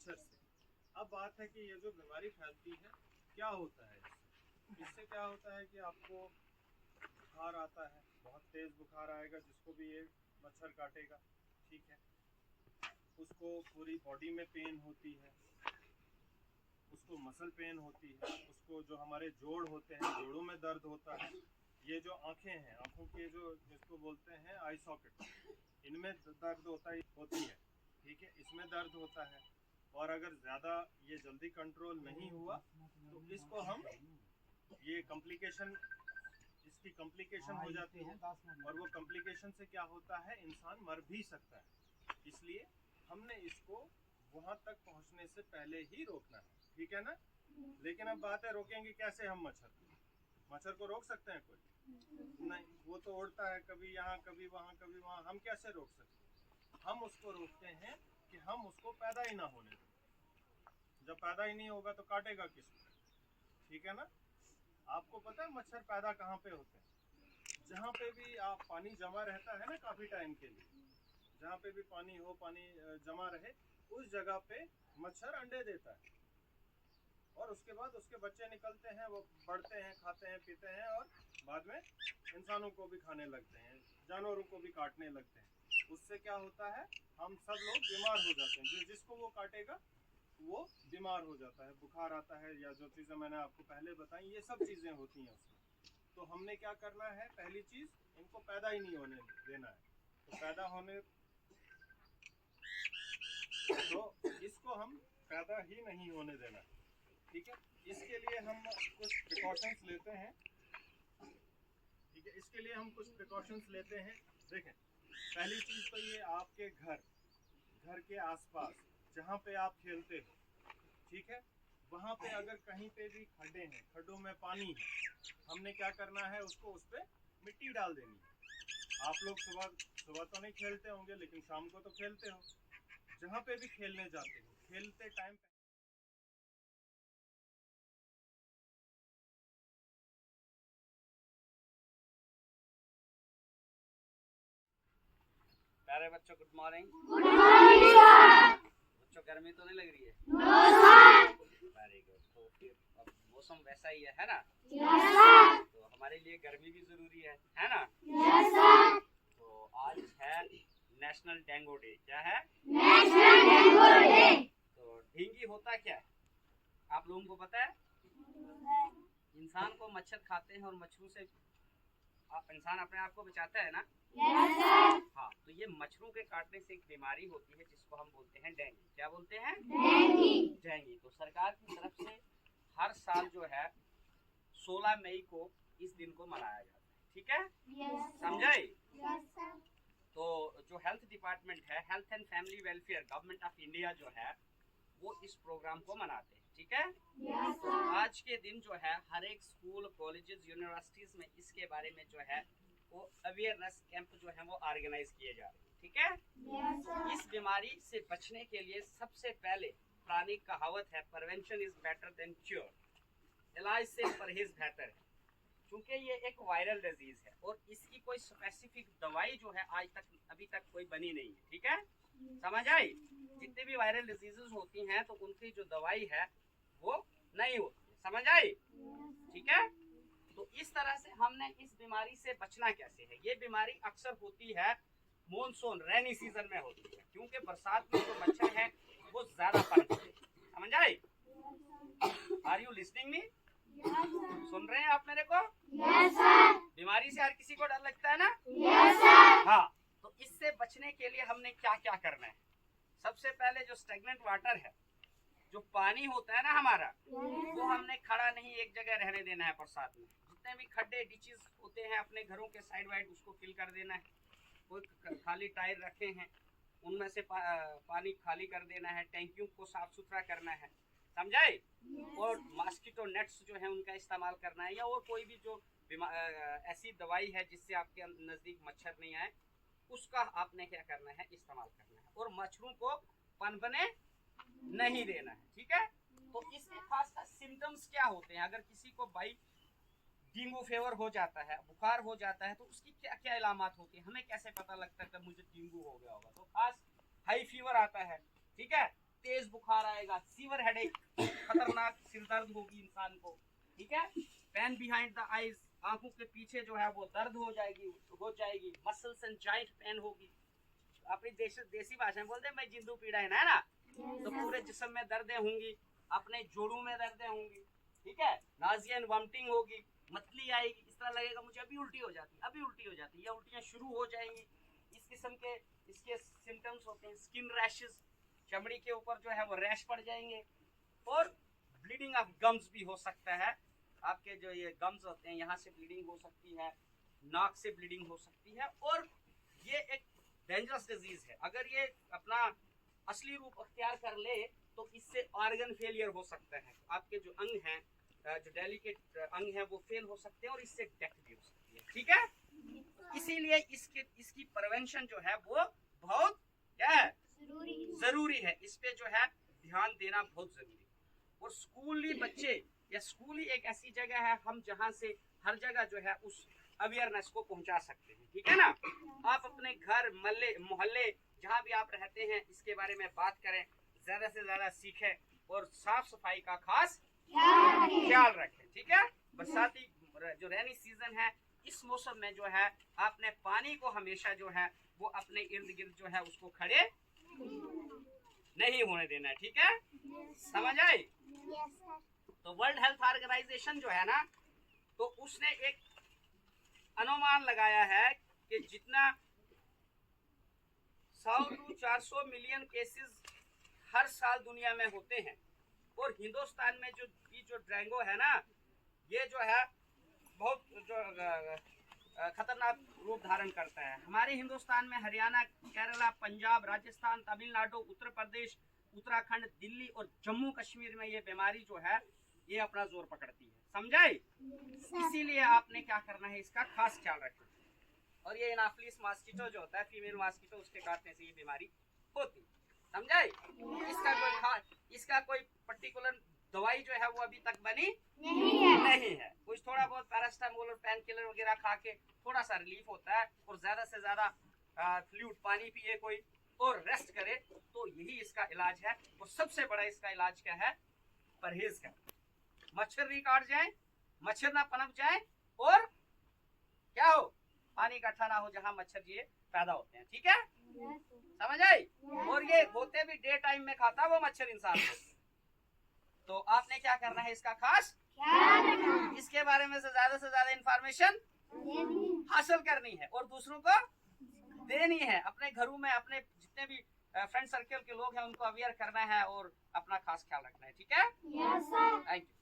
मच्छर से। अब बात है कि ये जो बीमारी फैलती है क्या होता है इससे क्या होता है कि आपको बुखार आता है, बहुत तेज बुखार आएगा जिसको भी ये मच्छर काटेगा, ठीक है। उसको पूरी बॉडी में पेन होती है, उसको मसल पेन होती है, उसको जो हमारे जोड़ होते हैं जोड़ों में दर्द होता है, ये जो आंखें हैं आंखों के जो जिसको बोलते हैं आई सॉकेट, इनमें दर्द होती है, ठीक है, इसमें दर्द होता है। और अगर ज़्यादा ये जल्दी कंट्रोल नहीं हुआ तो इसको हम ये इसकी कॉम्प्लिकेशन हो जाती है, और वो कॉम्प्लिकेशन से क्या होता है इंसान मर भी सकता है। इसलिए हमने इसको वहाँ तक पहुँचने से पहले ही रोकना है, ठीक है ना। लेकिन अब बात है रोकेंगे कैसे हम मच्छर को रोक सकते हैं कोई? नहीं, वो तो उड़ता है कभी यहाँ कभी वहाँ कभी वहाँ, हम कैसे रोक सकते हैं? हम उसको रोकते हैं कि हम उसको पैदा ही ना होने दें। जब पैदा ही नहीं होगा तो काटेगा किसको, ठीक है ना। आपको पता है मच्छर पैदा कहाँ पे होते हैं? जहाँ पे भी आप पानी जमा रहता है ना काफी टाइम के लिए, जहाँ पे भी पानी जमा रहे उस जगह पे मच्छर अंडे देता है, और उसके बाद उसके बच्चे निकलते हैं, वो बढ़ते हैं, खाते हैं, पीते हैं, और बाद में इंसानों को भी खाने लगते हैं, जानवरों को भी काटने लगते हैं। उससे क्या होता है, हम सब लोग बीमार हो जाते हैं। जिसको वो काटेगा वो बीमार हो जाता है, बुखार आता है, या जो चीज़ें मैंने आपको पहले बताई ये सब चीज़ें होती हैं उसमें। तो हमने क्या करना है, पहली चीज़ इनको पैदा ही नहीं होने देना है। तो पैदा होने तो इसको हम पैदा ही नहीं होने देना है, ठीक है। इसके लिए हम कुछ प्रिकॉशंस लेते हैं, ठीक है, इसके लिए हम कुछ प्रिकॉशंस लेते हैं। देखें, पहली चीज़ तो ये आपके घर के आसपास जहाँ पे आप खेलते हो, ठीक है, वहाँ पे अगर कहीं पे भी खड्डे हैं, खड्डों में पानी है, हमने क्या करना है, उसको उस पर मिट्टी डाल देनी है। आप लोग सुबह तो नहीं खेलते होंगे, लेकिन शाम को तो खेलते हो। जहाँ पे भी खेलने जाते हो, खेलते टाइम प्यारे बच्चों, गुड मॉर्निंग। बच्चों, गर्मी तो नहीं लग रही है? Very good. तो फिर अब मौसम वैसा ही है ना? तो हमारे लिए गर्मी भी जरूरी है ना? तो आज है नेशनल डेंगू डे। क्या है? National dengue day. तो डेंगू होता क्या है आप लोगों को पता है? इंसान को मच्छर खाते हैं और मच्छरों से इंसान अपने आप को बचाता है ना? हाँ, तो ये मच्छरों के काटने से एक बीमारी होती है जिसको हम बोलते हैं डेंगू। क्या बोलते हैं? डेंगू। तो सरकार की तरफ से हर साल जो है 16 मई को इस दिन को मनाया जाता है, ठीक है? समझाए? तो जो हेल्थ डिपार्टमेंट है, health and family welfare, government of India जो है वो इस प्रोग्राम को मनाते हैं, ठीक है? तो आज के दिन जो है हर एक स्कूल, कॉलेजेस, यूनिवर्सिटीज में इसके बारे में जो है वो अवेयरनेस कैंप जो है वो ऑर्गेनाइज किए जा रहे हैं, ठीक है? तो इस बीमारी से बचने के लिए सबसे पहले पुरानी कहावत है, prevention is better than cure. इलाज से परहेज बेहतर है, क्योंकि ये एक वायरल डिजीज है और इसकी कोई स्पेसिफिक दवाई जो है आज तक अभी तक कोई बनी नहीं है, ठीक है? समझ आई? जितनी भी वायरल डिजीजेस होती हैं तो उनकी जो दवाई है वो नहीं होती है, समझ आई? ठीक है? तो इस तरह से हमने इस बीमारी से बचना कैसे है? ये बीमारी अक्सर होती है मॉनसून, रेनी सीजन में होती है, क्योंकि बरसात में जो मच्छर है वो ज्यादा पनपते हैं, समझ आई? Are you listening me? सुन रहे हैं आप मेरे को? Yes, sir. बीमारी से हर किसी को डर लगता है ना? Yes, sir. हाँ, तो इससे बचने के लिए हमने क्या क्या करना है? सबसे पहले जो स्टेगनेंट वाटर है, जो पानी होता है ना हमारा, वो हमने खड़ा नहीं एक जगह रहने देना है बरसात में। जितने भी खड्डे डिचेस होते हैं अपने घरों के साइड वाइड उसको फिल कर देना है। कोई खाली टायर रखे हैं उनमें से पानी खाली कर देना है। टैंकियों को साफ सुथरा करना है, समझाए? और मॉस्किटो नेट्स जो है उनका इस्तेमाल करना है, या और कोई भी जो ऐसी दवाई है जिससे आपके नज़दीक मच्छर नहीं आए उसका आपने क्या करना है, इस्तेमाल करना है। और मच्छरों को पनपने नहीं देना है, ठीक है? तो इसके खास खास सिम्टम्स क्या होते हैं? अगर किसी को भाई डेंगू फीवर हो जाता है, बुखार हो जाता है, तो उसकी क्या क्या इलामात होती है? हमें कैसे पता लगता है कि मुझे डेंगू हो गया होगा? तो खास हाई फीवर आता है, ठीक है? तेज बुखार आएगा, सीवर हेडेक, खतरनाक सिर दर्द होगी इंसान को, ठीक है। पेन बिहाइंड द आईज, आंखों के पीछे जो है वो दर्द हो जाएगी, मसल्स एंड जॉइंट पेन होगी। अपनी देसी भाषा में बोलते हैं मैं जिंदू पीड़ा है ना, तो पूरे जिस्म में दर्दें होंगी, अपने जोड़ों में दर्दें होंगी, ठीक है। नाज़िया एंड वॉमिटिंग होगी, मतली आएगी, इस तरह लगेगा मुझे अभी उल्टी हो जाती है, या उल्टियां शुरू हो जाएंगी। इस किस्म के इसके सिम्टम्स होते हैं। स्किन रैशेस, चमड़ी के ऊपर जो है वो रैश पड़ जाएंगे, और ब्लीडिंग ऑफ गम्स भी हो सकता है। आपके जो ये गम्स होते हैं यहाँ से ब्लीडिंग हो सकती है, नाक से ब्लीडिंग हो सकती है, और ये एक डेंजरस डिजीज है। अगर ये अपना असली रूप अख्तियार कर ले तो इससे ऑर्गन फेलियर हो सकता है, आपके जो अंग हैं, जो डेलिकेट अंग हैं वो फेल हो सकते हैं, और इससे डेथ भी हो सकती है, ठीक है। इसीलिए इसकी प्रिवेंशन जो है वो बहुत क्या है, जरूरी है। इस पे जो है ध्यान देना बहुत जरूरी है। और स्कूली बच्चे, या स्कूल ही एक ऐसी जगह है हम जहाँ से हर जगह जो है उस अवेयरनेस को पहुंचा सकते हैं, ठीक है ना। आप अपने घर, मोहल्ले जहाँ भी आप रहते हैं इसके बारे में बात करें, ज्यादा से ज्यादा सीखें, और साफ सफाई का खास ख्याल रखें, ठीक है। बरसाती जो रेनी सीजन है, इस मौसम में जो है आपने पानी को हमेशा जो है वो अपने इर्द गिर्द जो है उसको खड़े नहीं होने देना है, ठीक है। समझ आई? तो वर्ल्ड हेल्थ ऑर्गेनाइजेशन जो है ना, तो उसने एक अनुमान लगाया है कि जितना 100 to 400 मिलियन केसेस हर साल दुनिया में होते हैं, और हिंदुस्तान में जो डेंगू है ना, ये जो है बहुत जो खतरनाक रूप धारण करता है। हमारे हिंदुस्तान में हरियाणा, केरला, पंजाब, राजस्थान, तमिलनाडु, उत्तर प्रदेश, उत्तराखंड, दिल्ली और जम्मू कश्मीर में ये बीमारी जो है ये अपना जोर पकड़ती है, समझाए। इसीलिए आपने क्या करना है, इसका खास ख्याल रखें। और ये एनाफिलिस मॉस्किटो जो होता है, फीमेल मॉस्किटो, उसके काटने से ये बीमारी होती है, समझाए। इसका कोई पर्टिकुलर दवाई जो है वो अभी तक बनी नहीं है। कुछ थोड़ा बहुत पैरास्टामोल और पेन किलर वगैरह खा के थोड़ा सा रिलीफ होता है, और ज्यादा से ज्यादा फ्लूइड पानी पिए कोई, और रेस्ट करे, तो यही इसका इलाज है। और सबसे बड़ा इसका इलाज क्या है, परहेज का। मच्छर नहीं काट जाए, मच्छर ना पनप जाए, और क्या हो, पानी इकट्ठा ना हो जहाँ मच्छर ये पैदा होते हैं, ठीक है। समझ आई? और ये होते भी डे टाइम में खाता वो मच्छर इंसान को। तो आपने क्या करना है, इसका खास इसके बारे में से ज्यादा इंफॉर्मेशन हासिल करनी है, और दूसरों को देनी है। अपने घरों में अपने जितने भी फ्रेंड सर्कल के लोग हैं उनको अवेयर करना है, और अपना खास ख्याल रखना है, ठीक है। Thank you.